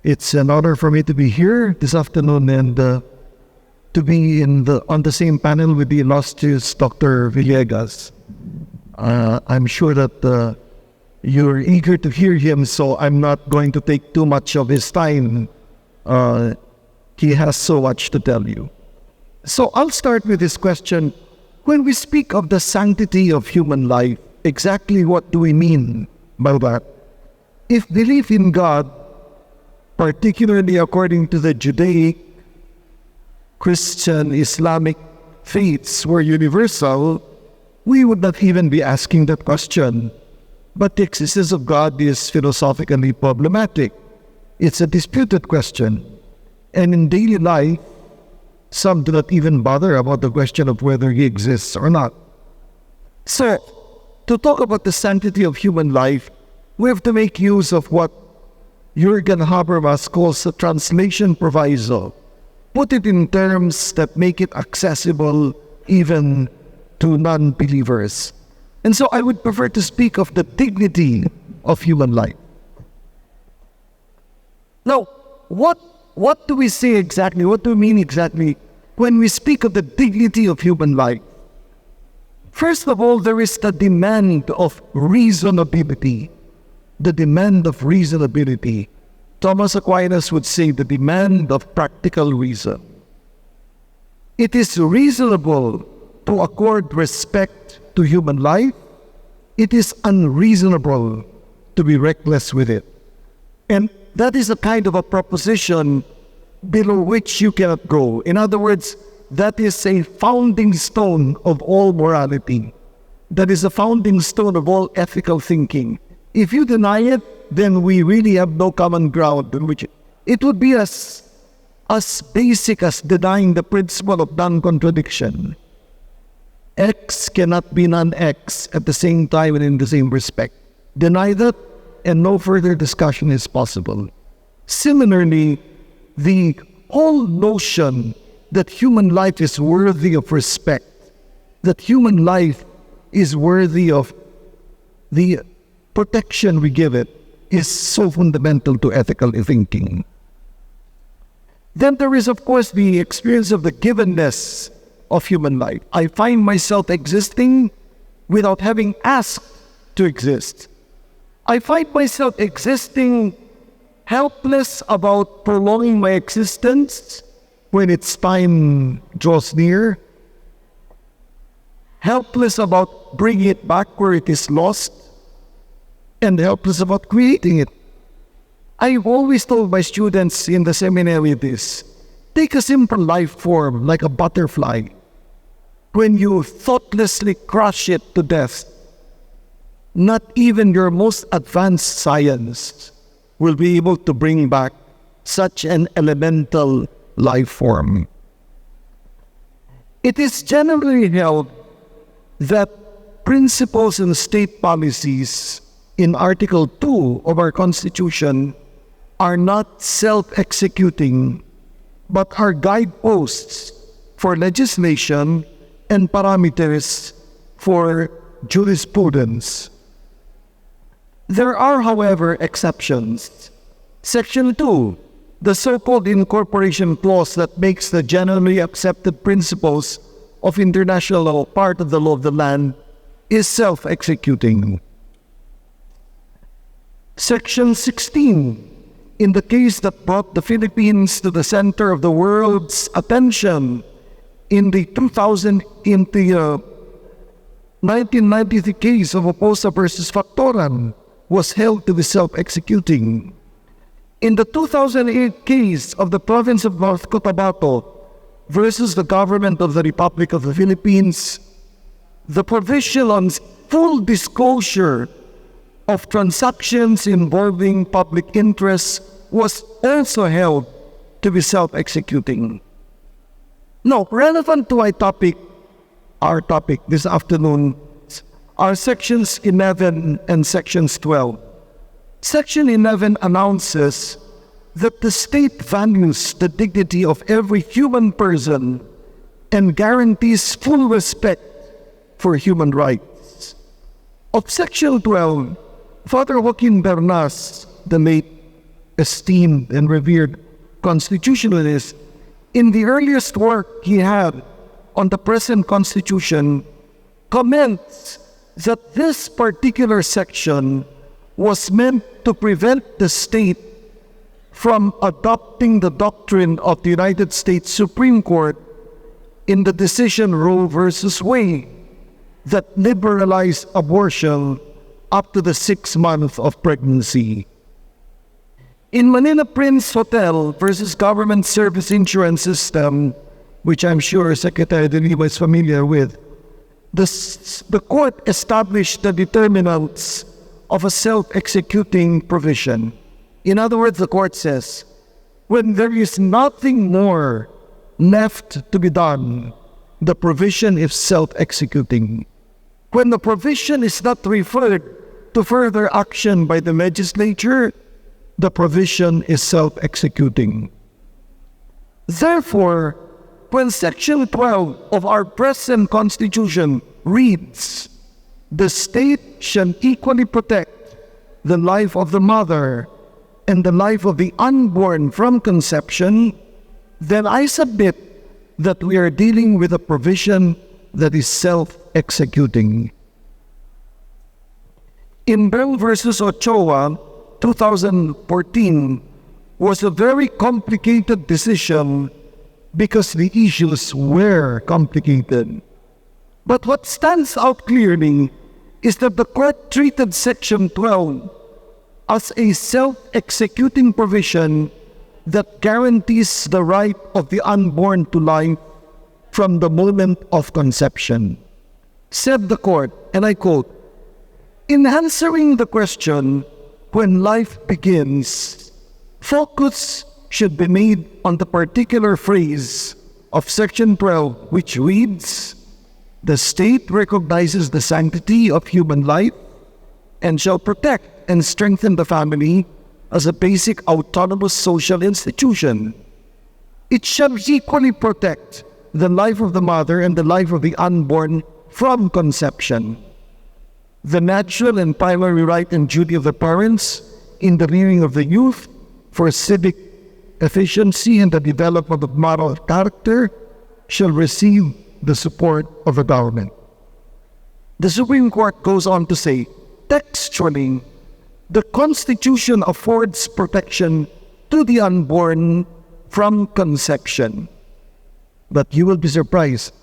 It's an honor for me to be here this afternoon and to be on the same panel with the illustrious Dr. Villegas. I'm sure that you're eager to hear him, so I'm not going to take too much of his time. He has so much to tell you. So I'll start with this question. When we speak of the sanctity of human life, exactly what do we mean by that? If belief in God, particularly according to the Judaic, Christian, Islamic faiths were universal, we would not even be asking that question. But the existence of God is philosophically problematic. It's a disputed question. And in daily life, some do not even bother about the question of whether he exists or not. So, to talk about the sanctity of human life, we have to make use of what Jürgen Habermas calls a translation proviso. Put it in terms that make it accessible even to non-believers. And so I would prefer to speak of the dignity of human life. Now, what do we say exactly? What do we mean exactly when we speak of the dignity of human life? First of all, there is the demand of reasonability. The demand of reasonability. Thomas Aquinas would say the demand of practical reason. It is reasonable to accord respect to human life. It is unreasonable to be reckless with it. And that is a kind of a proposition below which you cannot go. In other words, that is a founding stone of all morality. That is a founding stone of all ethical thinking. If you deny it, then we really have no common ground in which it would be as basic as denying the principle of non-contradiction. X cannot be non-X at the same time and in the same respect. Deny that, and no further discussion is possible. Similarly, the whole notion that human life is worthy of respect, that human life is worthy of the protection we give it, is so fundamental to ethical thinking. Then there is, of course, the experience of the givenness of human life. I find myself existing without having asked to exist. I find myself existing helpless about prolonging my existence when its time draws near, helpless about bringing it back where it is lost, and helpless about creating it. I've always told my students in the seminary this: take a simple life form like a butterfly. When you thoughtlessly crush it to death, not even your most advanced science will be able to bring back such an elemental life form. It is generally held that principles and state policies in Article 2 of our Constitution are not self-executing, but are guideposts for legislation and parameters for jurisprudence. There are, however, exceptions. Section 2, the so-called incorporation clause that makes the generally accepted principles of international law part of the law of the land, is self-executing. Section 16, in the case that brought the Philippines to the center of the world's attention in the 1993 case of Oposa versus Factoran, was held to be self-executing. In the 2008 case of the province of North Cotabato versus the government of the Republic of the Philippines, the provision on full disclosure of transactions involving public interests was also held to be self-executing. Now, relevant to our topic this afternoon, are sections 11 and sections 12. Section 11 announces that the state values the dignity of every human person and guarantees full respect for human rights. Of Section 12, Father Joaquin Bernas, the late esteemed and revered constitutionalist, in the earliest work he had on the present Constitution, comments that this particular section was meant to prevent the state from adopting the doctrine of the United States Supreme Court in the decision Roe versus Wade that liberalized abortion up to the 6th month of pregnancy. In Manila Prince Hotel versus Government Service Insurance System, which I'm sure Secretary De Lima is familiar with, the court established the determinants of a self-executing provision. In other words, the court says, when there is nothing more left to be done, the provision is self-executing. When the provision is not referred to further action by the legislature, the provision is self-executing. Therefore, when Section 12 of our present Constitution reads, "The state shall equally protect the life of the mother and the life of the unborn from conception," then I submit that we are dealing with a provision that is self-executing. In Bell versus Ochoa, 2014, was a very complicated decision because the issues were complicated. But what stands out clearly is that the court treated Section 12 as a self-executing provision that guarantees the right of the unborn to life from the moment of conception. Said the court, and I quote, "In answering the question, when life begins, focus should be made on the particular phrase of Section 12, which reads, 'The state recognizes the sanctity of human life and shall protect and strengthen the family as a basic autonomous social institution. It shall equally protect the life of the mother and the life of the unborn from conception. The natural and primary right and duty of the parents in the rearing of the youth for civic efficiency and the development of moral character shall receive the support of the government.'" The Supreme Court goes on to say, textually, the Constitution affords protection to the unborn from conception. But you will be surprised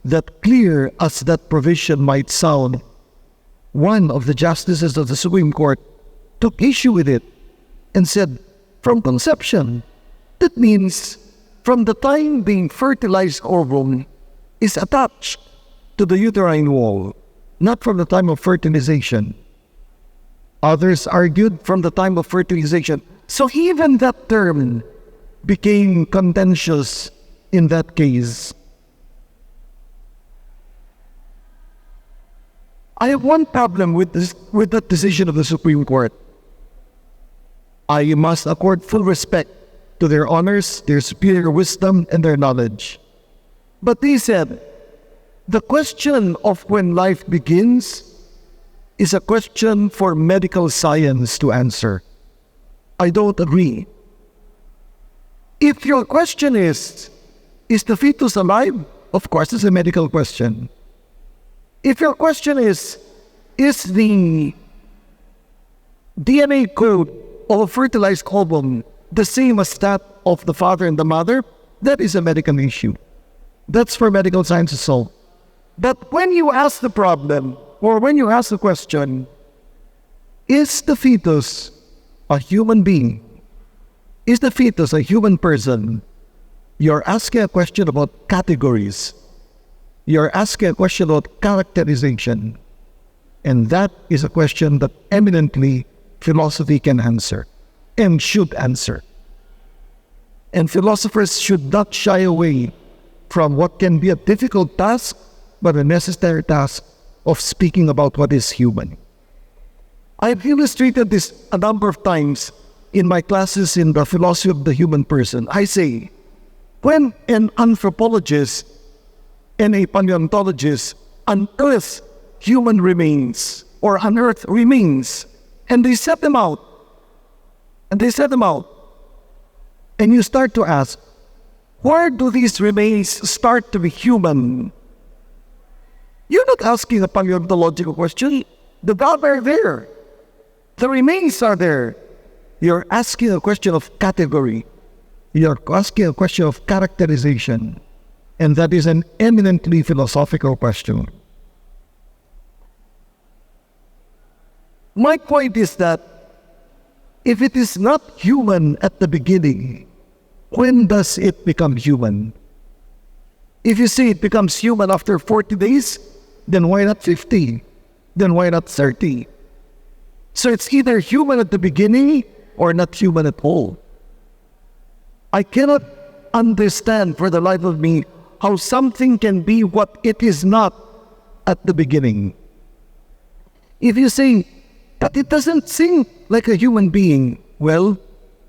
that, clear as that provision might sound, one of the justices of the Supreme Court took issue with it and said, "From conception, that means from the time the fertilized ovum is attached to the uterine wall, not from the time of fertilization." Others argued from the time of fertilization. So even that term became contentious in that case. I have one problem with that decision of the Supreme Court. I must accord full respect to their honors, their superior wisdom, and their knowledge. But they said, the question of when life begins is a question for medical science to answer. I don't agree. If your question is the fetus alive? Of course, it's a medical question. If your question is the DNA code of a fertilized ovum the same as that of the father and the mother? That is a medical issue. That's for medical science to solve. But when you ask the problem, or when you ask the question, is the fetus a human being? Is the fetus a human person? You're asking a question about categories. You're asking a question about characterization. And that is a question that eminently philosophy can answer and should answer. And philosophers should not shy away from what can be a difficult task, but a necessary task of speaking about what is human. I've illustrated this a number of times in my classes in the philosophy of the human person. I say, when an anthropologist and a paleontologist unearth human remains or unearth remains, and they set them out, And they set them out. And you start to ask, where do these remains start to be human? You're not asking a paleontological question. The gods are there. The remains are there. You're asking a question of category. You're asking a question of characterization. And that is an eminently philosophical question. My point is that if it is not human at the beginning, when does it become human? If you say it becomes human after 40 days, then why not 50? Then why not 30? So it's either human at the beginning or not human at all. I cannot understand for the life of me how something can be what it is not at the beginning. If you say, but it doesn't seem like a human being, well,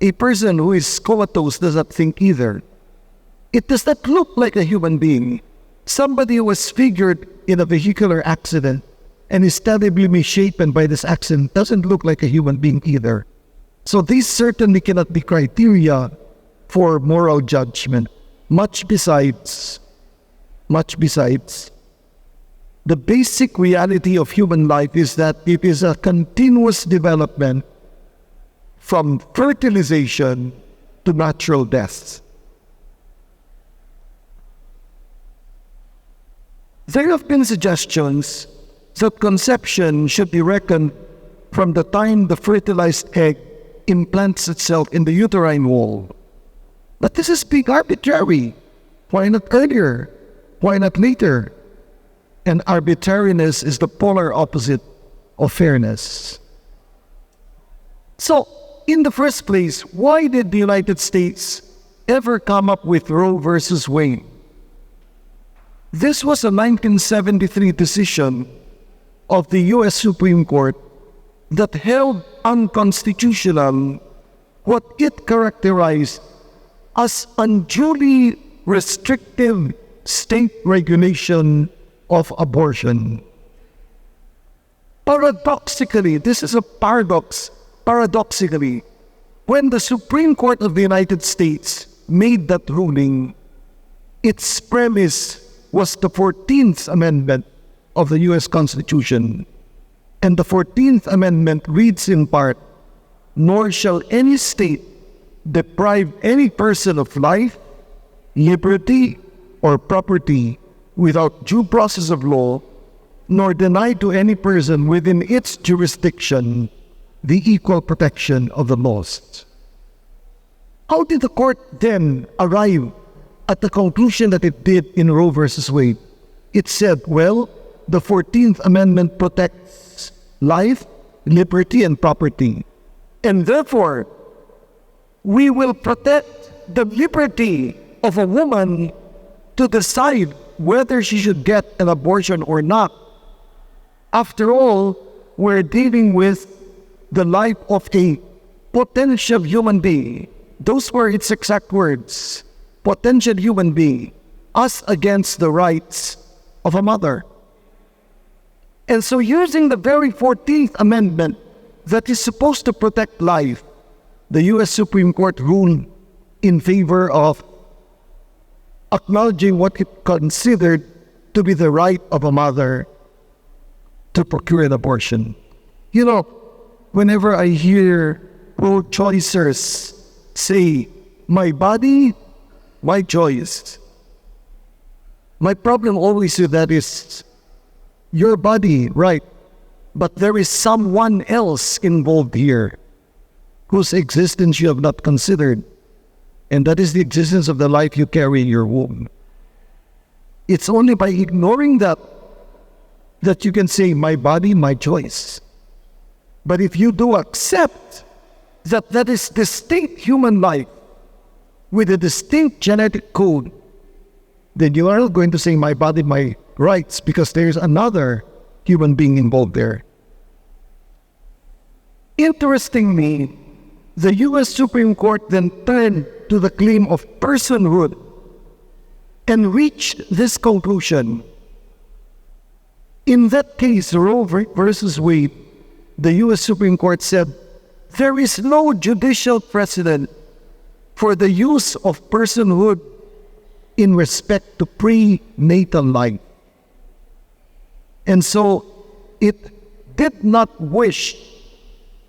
a person who is comatose does not think either. It does not look like a human being. Somebody who was figured in a vehicular accident and is terribly misshapen by this accident doesn't look like a human being either. So these certainly cannot be criteria for moral judgment. Much besides, the basic reality of human life is that it is a continuous development from fertilization to natural death. There have been suggestions that conception should be reckoned from the time the fertilized egg implants itself in the uterine wall. But this is being arbitrary. Why not earlier? Why not later? And arbitrariness is the polar opposite of fairness. So, in the first place, why did the United States ever come up with Roe versus Wade? This was a 1973 decision of the U.S. Supreme Court that held unconstitutional what it characterized as unduly restrictive state regulation of abortion. Paradoxically, this is a paradox. Paradoxically, when the Supreme Court of the United States made that ruling, its premise was the 14th Amendment of the U.S. Constitution. And the 14th Amendment reads in part, "Nor shall any state deprive any person of life, liberty, or property without due process of law, nor deny to any person within its jurisdiction the equal protection of the laws." How did the court then arrive at the conclusion that it did in Roe versus Wade? It said, well, the 14th Amendment protects life, liberty, and property. And therefore, we will protect the liberty of a woman to decide whether she should get an abortion or not. After all, we're dealing with the life of a potential human being. Those were its exact words. Potential human being, us against the rights of a mother. And so using the very 14th Amendment that is supposed to protect life, the U.S. Supreme Court ruled in favor of acknowledging what it considered to be the right of a mother to procure an abortion. You know, whenever I hear pro-choicers say, "My body, my choice," my problem always with that is, your body, right, but there is someone else involved here whose existence you have not considered, and that is the existence of the life you carry in your womb. It's only by ignoring that you can say, "My body, my choice." But if you do accept that that is distinct human life with a distinct genetic code, then you are not going to say, "My body, my rights," because there's another human being involved there. Interestingly, the U.S. Supreme Court then turned to the claim of personhood and reached this conclusion. In that case, Roe versus Wade, the U.S. Supreme Court said there is no judicial precedent for the use of personhood in respect to prenatal life. And so it did not wish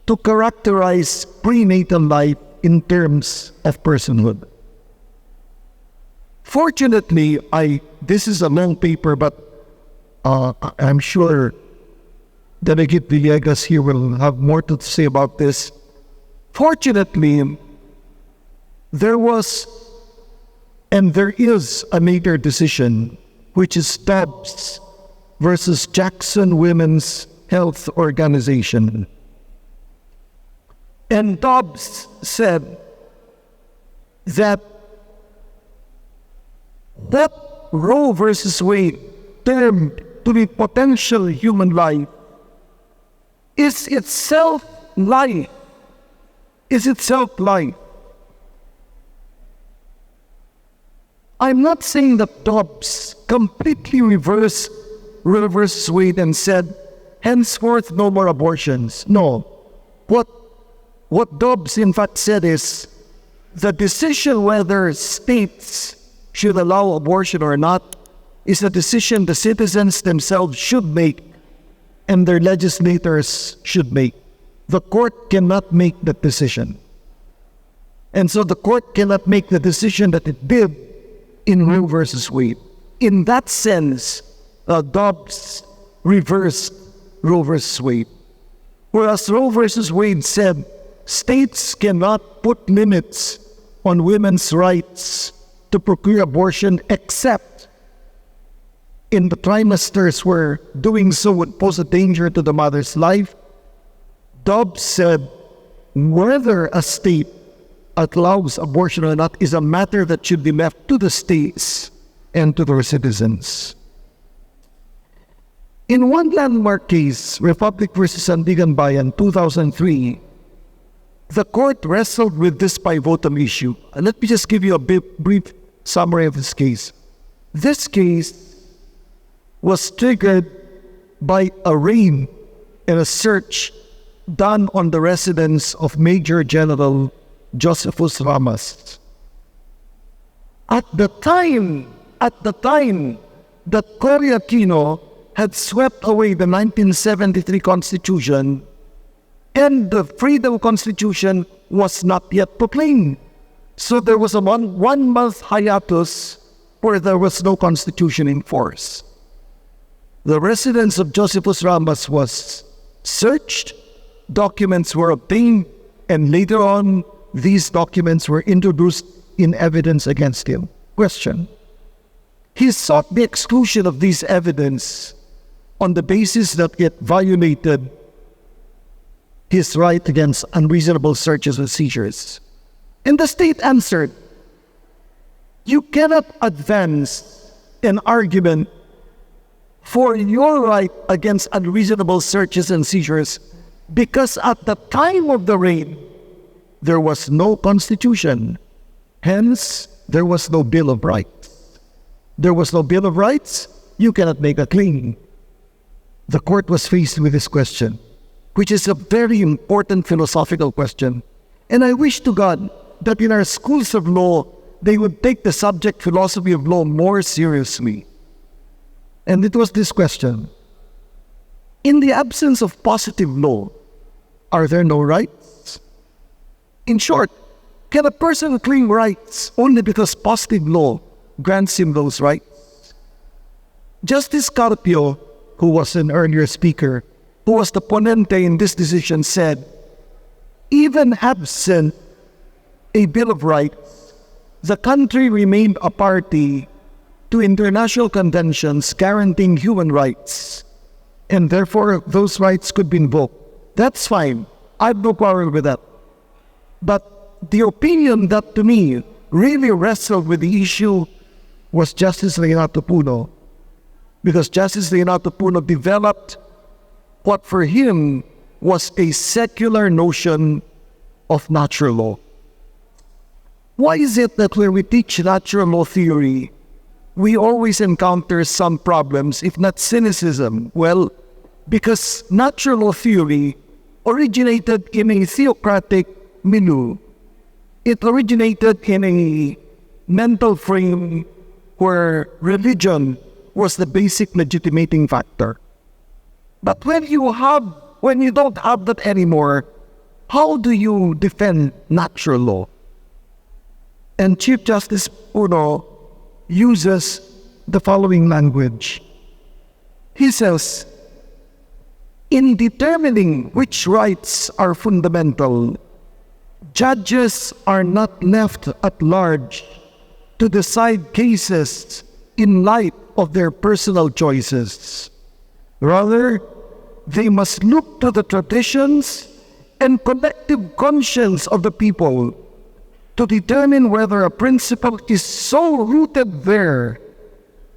to characterize prenatal life in terms of personhood. Fortunately, this is a long paper, but I'm sure Delegate Villegas here will have more to say about this. Fortunately, there was and there is a later decision, which is Dobbs versus Jackson Women's Health Organization. And Dobbs said that Roe versus Wade termed to be potential human life is itself life. I'm not saying that Dobbs completely reversed Roe versus Wade and said, henceforth no more abortions. No. What Dobbs in fact said is, the decision whether states should allow abortion or not is a decision the citizens themselves should make and their legislators should make. The court cannot make that decision. And so the court cannot make the decision that it did in Roe versus Wade. In that sense, Dobbs reversed Roe versus Wade. Whereas Roe versus Wade said states cannot put limits on women's rights to procure abortion except in the trimesters where doing so would pose a danger to the mother's life. Dobbs said whether a state allows abortion or not is a matter that should be left to the states and to their citizens. In one landmark case, Republic versus Sandigan Bayan, 2003, the court wrestled with this pivotal issue. And let me just give you a brief summary of this case. This case was triggered by a raid and a search done on the residence of Major General Josephus Ramos. At the time that Cory Aquino had swept away the 1973 Constitution and the Freedom Constitution was not yet proclaimed. So there was a one-month hiatus where there was no Constitution in force. The residence of Josephus Ramos was searched, documents were obtained, and later on, these documents were introduced in evidence against him. Question: he sought the exclusion of these evidence on the basis that it violated his right against unreasonable searches and seizures. And the state answered, you cannot advance an argument for your right against unreasonable searches and seizures because at the time of the raid, there was no Constitution. Hence, there was no Bill of Rights. There was no Bill of Rights, you cannot make a claim. The court was faced with this question, which is a very important philosophical question. And I wish to God that in our schools of law, they would take the subject philosophy of law more seriously. And it was this question: in the absence of positive law, are there no rights? In short, can a person claim rights only because positive law grants him those rights? Justice Carpio, who was an earlier speaker, who was the ponente in this decision, said, even absent a Bill of Rights, the country remained a party to international conventions guaranteeing human rights, and therefore those rights could be invoked. That's fine. I have no quarrel with that. But the opinion that to me really wrestled with the issue was Justice Renato Puno, because Justice Renato Puno developed what for him was a secular notion of natural law. Why is it that when we teach natural law theory, we always encounter some problems, if not cynicism? Well, because natural law theory originated in a theocratic milieu. It originated in a mental frame where religion was the basic legitimating factor. But when you don't have that anymore, how do you defend natural law? And Chief Justice Uno uses the following language. He says, in determining which rights are fundamental, judges are not left at large to decide cases in light of their personal choices. Rather, they must look to the traditions and collective conscience of the people to determine whether a principle is so rooted there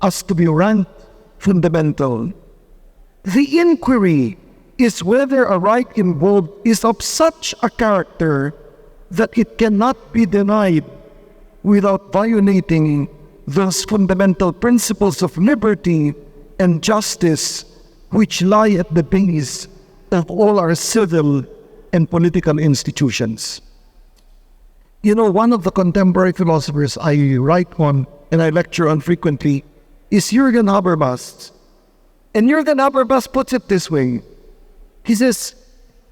as to be ranked fundamental. The inquiry is whether a right involved is of such a character that it cannot be denied without violating those fundamental principles of liberty and justice which lie at the base of all our civil and political institutions. You know, one of the contemporary philosophers I write on and I lecture on frequently is Jürgen Habermas. And Jürgen Habermas puts it this way. He says,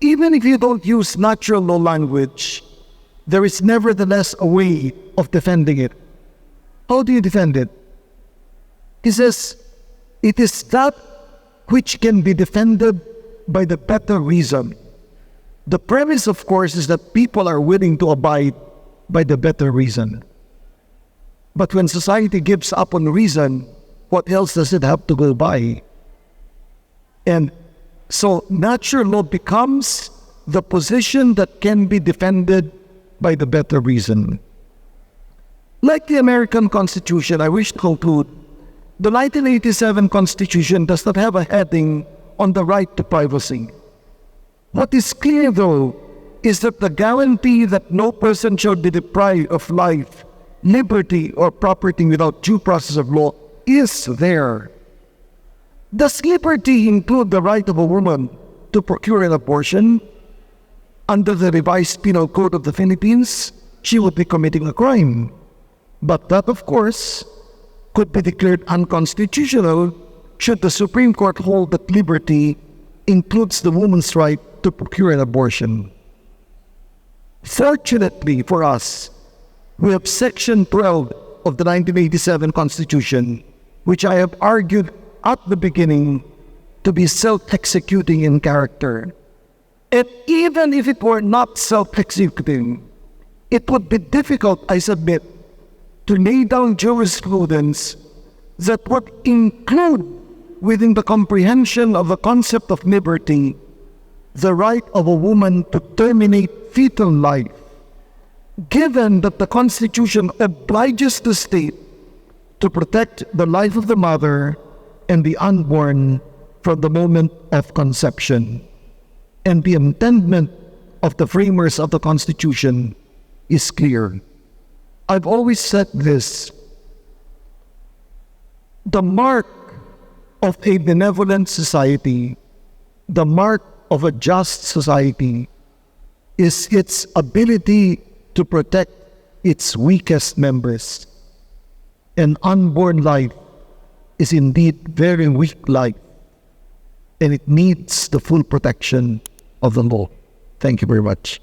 even if you don't use natural law language, there is nevertheless a way of defending it. How do you defend it? He says, it is that which can be defended by the better reason. The premise, of course, is that people are willing to abide by the better reason. But when society gives up on reason, what else does it have to go by? And so natural law becomes the position that can be defended by the better reason. Like the American Constitution, I wish to conclude, the 1987 Constitution does not have a heading on the right to privacy. What is clear, though, is that the guarantee that no person shall be deprived of life, liberty, or property without due process of law is there. Does liberty include the right of a woman to procure an abortion? Under the revised Penal Code of the Philippines, she would be committing a crime. But that, of course, could be declared unconstitutional should the Supreme Court hold that liberty includes the woman's right to procure an abortion. Fortunately for us, we have Section 12 of the 1987 Constitution, which I have argued at the beginning to be self-executing in character. And even if it were not self-executing, it would be difficult, I submit, to lay down jurisprudence that would include within the comprehension of the concept of liberty the right of a woman to terminate fetal life, given that the Constitution obliges the state to protect the life of the mother and the unborn from the moment of conception. And the intendment of the framers of the Constitution is clear. I've always said this: the mark of a benevolent society, the mark of a just society, is its ability to protect its weakest members. An unborn life is indeed very weak life, and it needs the full protection of the law. Thank you very much.